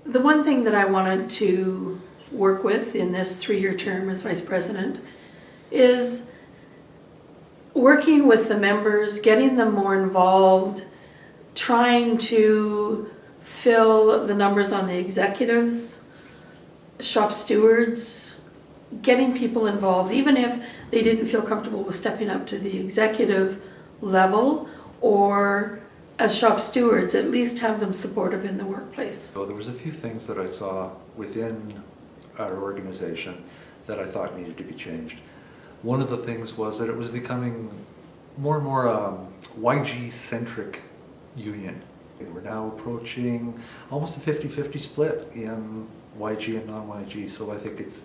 The one thing that I wanted to work with in this 3-year term as vice president is working with the members, getting them more involved, trying to fill the numbers on the executives, shop stewards, getting people involved, even if they didn't feel comfortable with stepping up to the executive level or as shop stewards, at least have them supportive in the workplace. So there was a few things that I saw within our organization that I thought needed to be changed. One of the things was that it was becoming more and more YG-centric union. We're now approaching almost a 50-50 split in YG and non-YG, so I think it's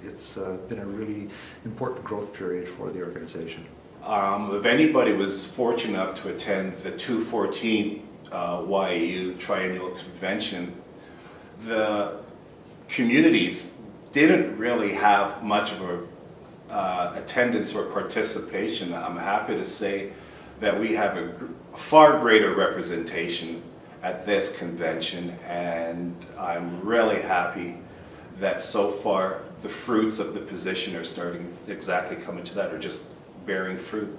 been a really important growth period for the organization. If anybody was fortunate enough to attend the 2014 YEU Triennial Convention, the communities didn't really have much of a attendance or participation. I'm happy to say that we have a far greater representation at this convention, and I'm really happy that so far the fruits of the position are starting exactly coming to that, or just bearing fruit.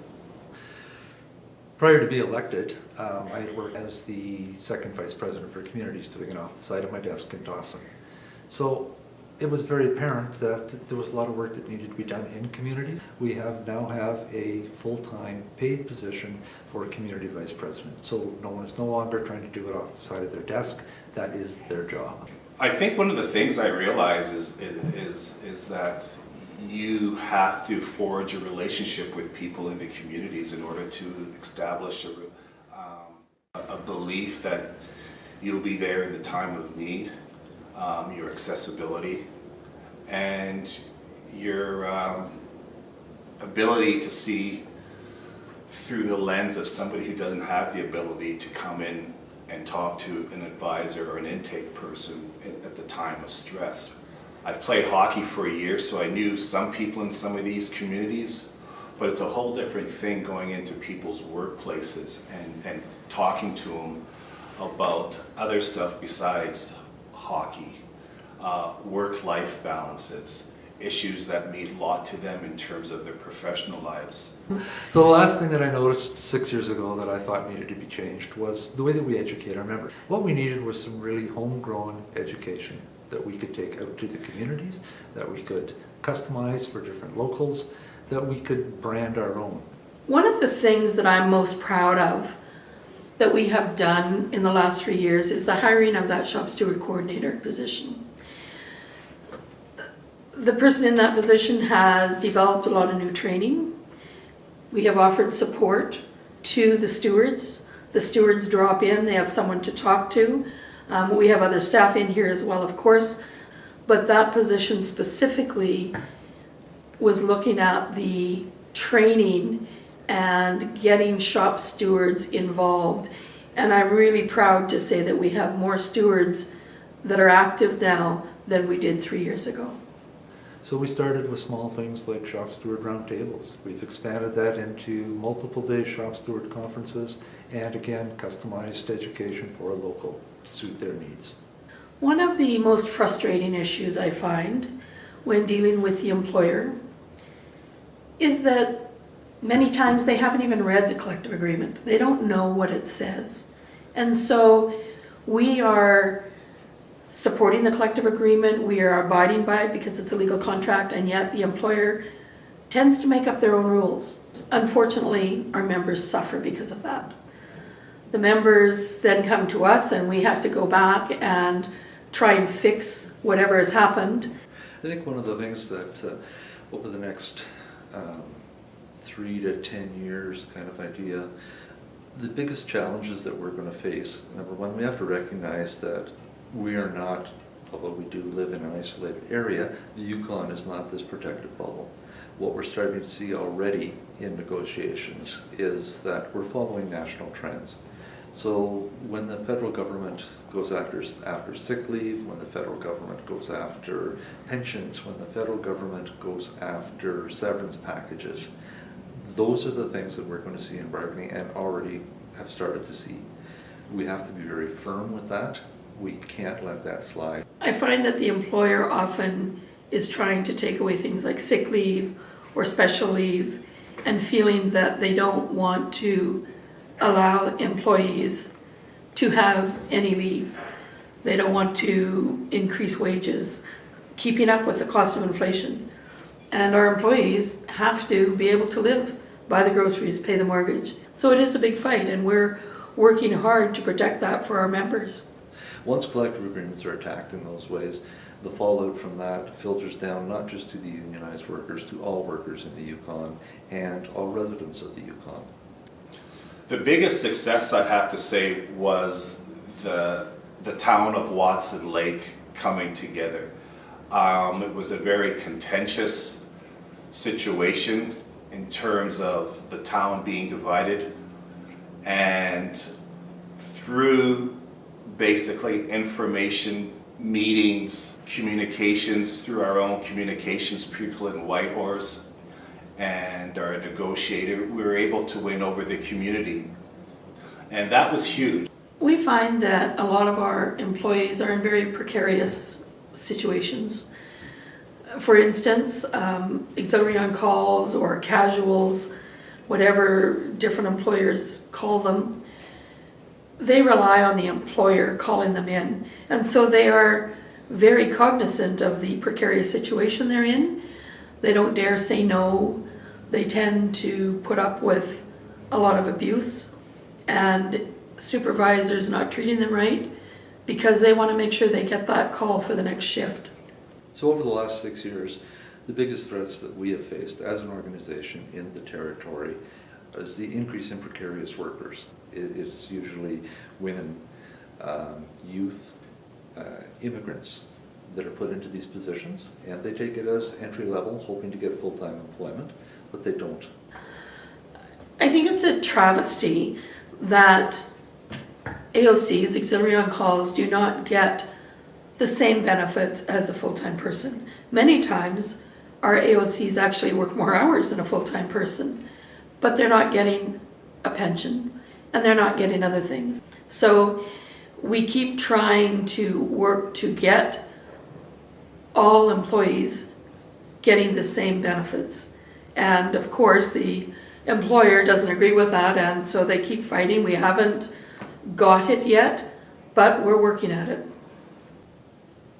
Prior to being elected, I worked as the second vice president for communities, doing it off the side of my desk in Dawson. So it was very apparent that there was a lot of work that needed to be done in communities. We now have a full-time paid position for a community vice president. So no one is no longer trying to do it off the side of their desk. That is their job. I think one of the things I realize is that you have to forge a relationship with people in the communities in order to establish a belief that you'll be there in the time of need, your accessibility, and your ability to see through the lens of somebody who doesn't have the ability to come in and talk to an advisor or an intake person at the time of stress. I've played hockey for a year, so I knew some people in some of these communities, but it's a whole different thing going into people's workplaces and talking to them about other stuff besides hockey, work-life balances, issues that mean a lot to them in terms of their professional lives. So the last thing that I noticed 6 years ago that I thought needed to be changed was the way that we educate our members. What we needed was some really homegrown education that we could take out to the communities, that we could customize for different locals, that we could brand our own. One of the things that I'm most proud of that we have done in the last 3 years is the hiring of that shop steward coordinator position. The person in that position has developed a lot of new training. We have offered support to the stewards. The stewards drop in, they have someone to talk to. We have other staff in here as well, of course, but that position specifically was looking at the training and getting shop stewards involved. And I'm really proud to say that we have more stewards that are active now than we did 3 years ago. So we started with small things like shop steward roundtables. We've expanded that into multiple day shop steward conferences, and again, customized education for a local to suit their needs. One of the most frustrating issues I find when dealing with the employer is that many times they haven't even read the collective agreement. They don't know what it says. And so we are supporting the collective agreement, we are abiding by it because it's a legal contract, and yet the employer tends to make up their own rules. Unfortunately, our members suffer because of that. The members then come to us and we have to go back and try and fix whatever has happened. I think one of the things that over the next 3 to 10 years kind of idea, the biggest challenges that we're going to face, number one, we have to recognize that we are not, although we do live in an isolated area, the Yukon is not this protected bubble. What we're starting to see already in negotiations is that we're following national trends. So when the federal government goes after sick leave, when the federal government goes after pensions, when the federal government goes after severance packages, those are the things that we're going to see in bargaining and already have started to see. We have to be very firm with that, We can't let that slide. I find that the employer often is trying to take away things like sick leave or special leave and feeling that they don't want to allow employees to have any leave. They don't want to increase wages, keeping up with the cost of inflation. And our employees have to be able to live, buy the groceries, pay the mortgage. So it is a big fight, and we're working hard to protect that for our members. Once collective agreements are attacked in those ways, the fallout from that filters down not just to the unionized workers, to all workers in the Yukon and all residents of the Yukon. The biggest success, I have to say, was the town of Watson Lake coming together. It was a very contentious situation in terms of the town being divided, and through basically information, meetings, communications through our own communications people in Whitehorse and our negotiator, we were able to win over the community. And that was huge. We find that a lot of our employees are in very precarious situations. For instance, auxiliary on calls or casuals, whatever different employers call them, they rely on the employer calling them in. And so they are very cognizant of the precarious situation they're in. They don't dare say no. They tend to put up with a lot of abuse and supervisors not treating them right because they want to make sure they get that call for the next shift. So over the last 6 years, the biggest threats that we have faced as an organization in the territory is the increase in precarious workers. It's usually women, youth, immigrants that are put into these positions, and they take it as entry level, hoping to get full-time employment, but they don't. I think it's a travesty that AOCs, auxiliary on calls, do not get the same benefits as a full-time person. Many times our AOCs actually work more hours than a full-time person, but they're not getting a pension and they're not getting other things. So we keep trying to work to get all employees getting the same benefits. And of course the employer doesn't agree with that, and so they keep fighting. We haven't got it yet, but we're working at it.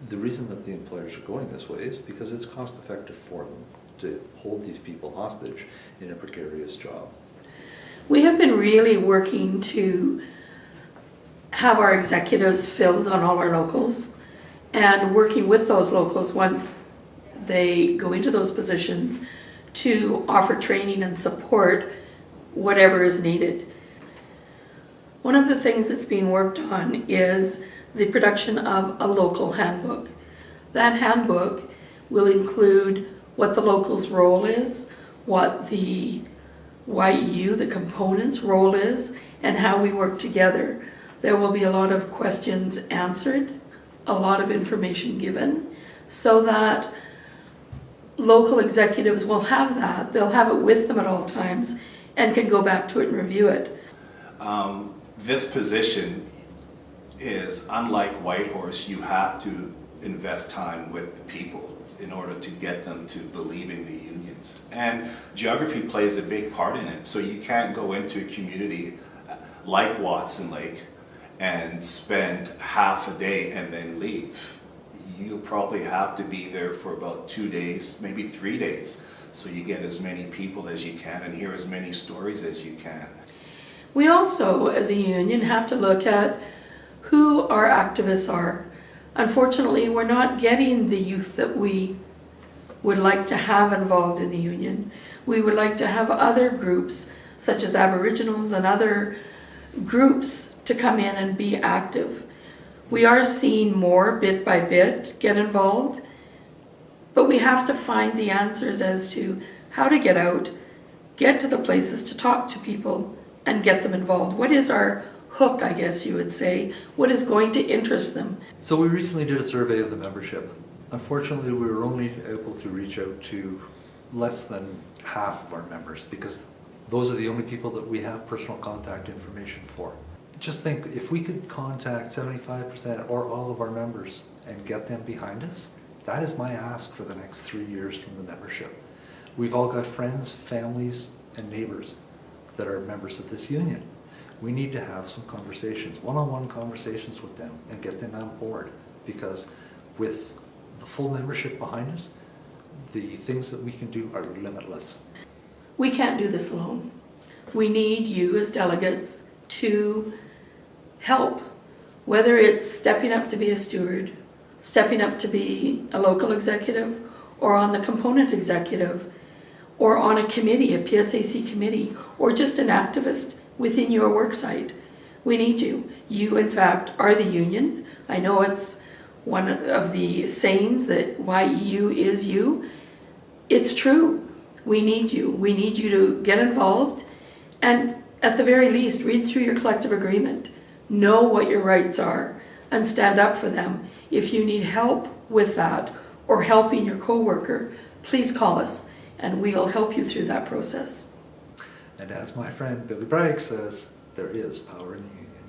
The reason that the employers are going this way is because it's cost effective for them to hold these people hostage in a precarious job. We have been really working to have our executives filled on all our locals and working with those locals once they go into those positions to offer training and support whatever is needed. One of the things that's being worked on is the production of a local handbook. That handbook will include what the local's role is, what the YEU, the components' role is, and how we work together. There will be a lot of questions answered, a lot of information given, so that local executives will have that. They'll have it with them at all times and can go back to it and review it. This position is unlike Whitehorse. You have to invest time with the people in order to get them to believe in the unions. And geography plays a big part in it. So you can't go into a community like Watson Lake and spend half a day and then leave. You'll probably have to be there for about 2 days, maybe 3 days, so you get as many people as you can and hear as many stories as you can. We also, as a union, have to look at who our activists are. Unfortunately, we're not getting the youth that we would like to have involved in the union. We would like to have other groups, such as Aboriginals and other groups, to come in and be active. We are seeing more bit by bit get involved, but we have to find the answers as to how to get out, get to the places to talk to people and get them involved. What is our hook, I guess you would say? What is going to interest them? So we recently did a survey of the membership. Unfortunately, we were only able to reach out to less than half of our members because those are the only people that we have personal contact information for. just think, if we could contact 75% or all of our members and get them behind us, that is my ask for the next 3 years from the membership. We've all got friends, families, and neighbors that are members of this union. We need to have some conversations, one-on-one conversations with them and get them on board, because with the full membership behind us, the things that we can do are limitless. We can't do this alone. We need you as delegates to help, whether it's stepping up to be a steward, stepping up to be a local executive, or on the component executive, or on a committee, a PSAC committee, or just an activist within your worksite. We need you. You, in fact, are the union. I know it's one of the sayings that YEU is you. It's true. We need you. We need you to get involved and, at the very least, read through your collective agreement. Know what your rights are and stand up for them. If you need help with that or helping your coworker, please call us and we'll help you through that process. And as my friend Billy Bragg says, there is power in the union.